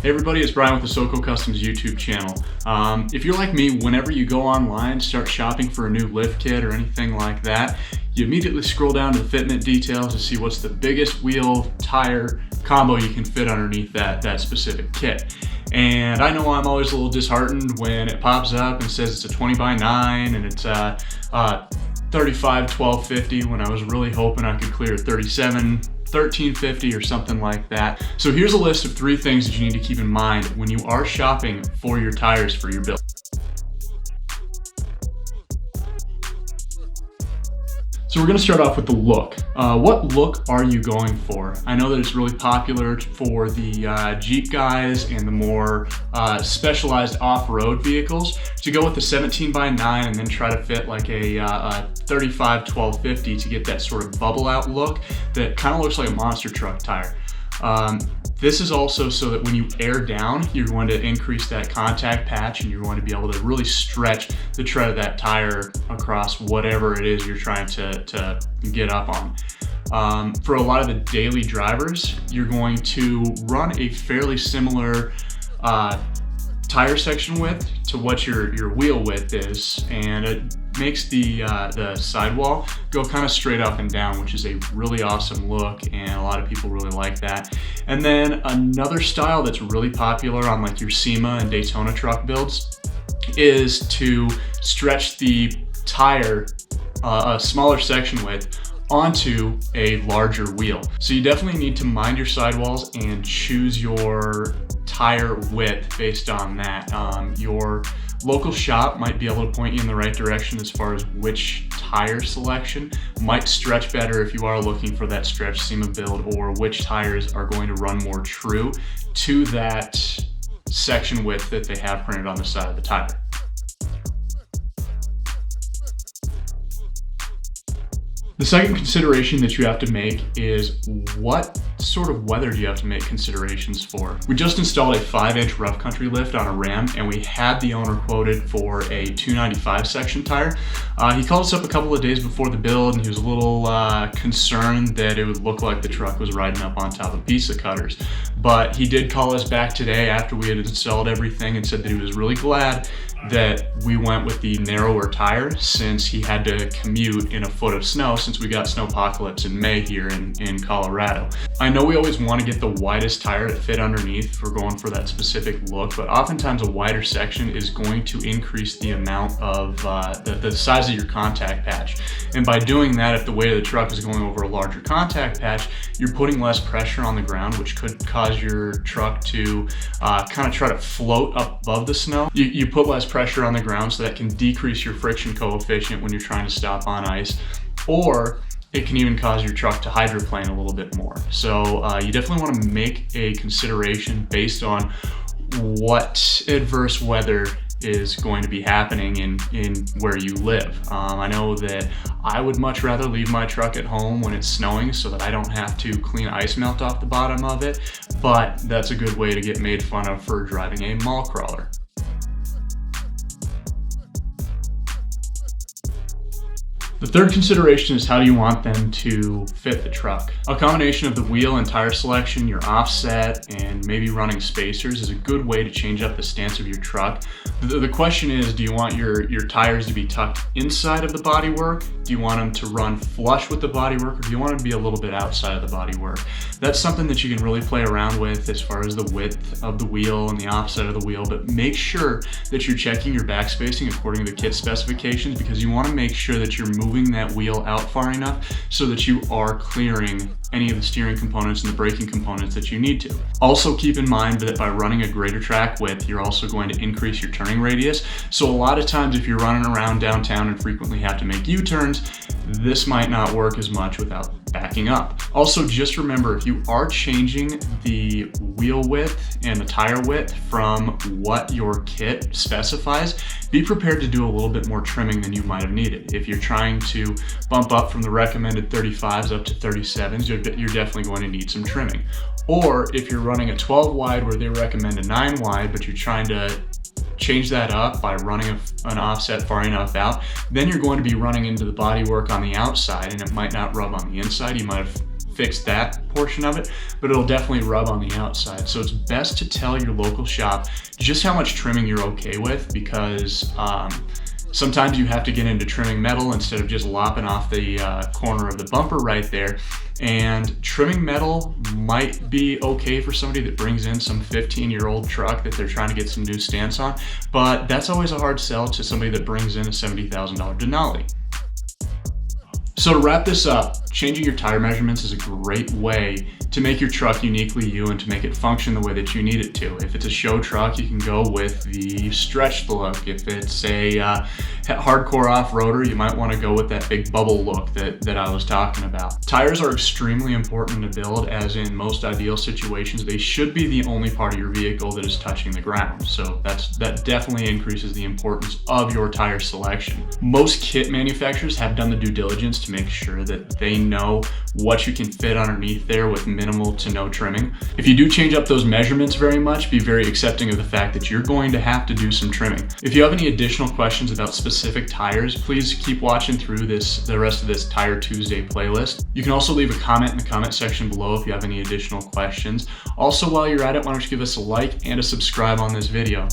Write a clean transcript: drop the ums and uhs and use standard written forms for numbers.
Hey everybody, it's Brian with the SoCo Customs YouTube channel. If you're like me, whenever you go online, start shopping for a new lift kit or anything like that, you immediately scroll down to the fitment details to see what's the biggest wheel tire combo you can fit underneath that specific kit. And I know I'm always a little disheartened when it pops up and says it's a 20x9 and it's 35 1250 when I was really hoping I could clear 37 1350 or something like that. So here's a list of 3 things that you need to keep in mind when you are shopping for your tires for your build. So we're going to start off with the look. What look are you going for? I know that it's really popular for the Jeep guys and the more specialized off-road vehicles to go with the 17x9 and then try to fit like a 35 1250 to get that sort of bubble out look that kind of looks like a monster truck tire. This is also so that when you air down, you're going to increase that contact patch and you're going to be able to really stretch the tread of that tire across whatever it is you're trying to get up on. For a lot of the daily drivers, you're going to run a fairly similar tire section width to what your wheel width is, and it makes the sidewall go kind of straight up and down, which is a really awesome look, and a lot of people really like that. And then another style that's really popular on like your SEMA and Daytona truck builds is to stretch the tire a smaller section width onto a larger wheel. So you definitely need to mind your sidewalls and choose your tire width based on that. Your local shop might be able to point you in the right direction as far as which tire selection might stretch better if you are looking for that stretch SEMA build, or which tires are going to run more true to that section width that they have printed on the side of the tire. The second consideration that you have to make is what sort of weather do you have to make considerations for. We just installed a 5-inch rough country lift on a Ram, and we had the owner quoted for a 295 section tire. He called us up a couple of days before the build, and he was a little concerned that it would look like the truck was riding up on top of pizza cutters. But he did call us back today after we had installed everything and said that he was really glad that we went with the narrower tire, since he had to commute in a foot of snow since we got snowpocalypse in May here in Colorado. I know we always want to get the widest tire to fit underneath if we're going for that specific look, but oftentimes a wider section is going to increase the amount of the size of your contact patch. And by doing that, if the weight of the truck is going over a larger contact patch, you're putting less pressure on the ground, which could cause your truck to kind of try to float up above the snow. You put less pressure on the ground, so that can decrease your friction coefficient when you're trying to stop on ice, or it can even cause your truck to hydroplane a little bit more. So you definitely want to make a consideration based on what adverse weather is going to be happening in where you live. I know that I would much rather leave my truck at home when it's snowing so that I don't have to clean ice melt off the bottom of it, but that's a good way to get made fun of for driving a mall crawler. The third consideration is how do you want them to fit the truck. A combination of the wheel and tire selection, your offset, and maybe running spacers is a good way to change up the stance of your truck. The question is, do you want your tires to be tucked inside of the bodywork? Do you want them to run flush with the bodywork, or do you want them to be a little bit outside of the bodywork? That's something that you can really play around with as far as the width of the wheel and the offset of the wheel, but make sure that you're checking your back spacing according to the kit specifications, because you want to make sure that you're moving that wheel out far enough so that you are clearing any of the steering components and the braking components that you need to. Also keep in mind that by running a greater track width, you're also going to increase your turning radius. So a lot of times if you're running around downtown and frequently have to make U-turns, this might not work as much without backing up. Also, just remember, if you are changing the wheel width and the tire width from what your kit specifies, be prepared to do a little bit more trimming than you might have needed. If you're trying to bump up from the recommended 35s up to 37s, you're definitely going to need some trimming. Or if you're running a 12 wide where they recommend a 9 wide, but you're trying to change that up by running an offset far enough out, then you're going to be running into the bodywork on the outside, and it might not rub on the inside. You might have fix that portion of it, but it'll definitely rub on the outside. So it's best to tell your local shop just how much trimming you're okay with, because sometimes you have to get into trimming metal instead of just lopping off the corner of the bumper right there. And trimming metal might be okay for somebody that brings in some 15-year-old truck that they're trying to get some new stance on, but that's always a hard sell to somebody that brings in a $70,000 Denali. So to wrap this up, changing your tire measurements is a great way to make your truck uniquely you and to make it function the way that you need it to. If it's a show truck, you can go with the stretched look. If it's a hardcore off-roader, you might want to go with that big bubble look that I was talking about. Tires are extremely important to build, as in most ideal situations, they should be the only part of your vehicle that is touching the ground. So that definitely increases the importance of your tire selection. Most kit manufacturers have done the due diligence to make sure that they know what you can fit underneath there with minimal to no trimming. If you do change up those measurements very much, be very accepting of the fact that you're going to have to do some trimming. If you have any additional questions about specific tires, please keep watching through the rest of this Tire Tuesday playlist. You can also leave a comment in the comment section below if you have any additional questions. Also, while you're at it, why don't you give us a like and a subscribe on this video.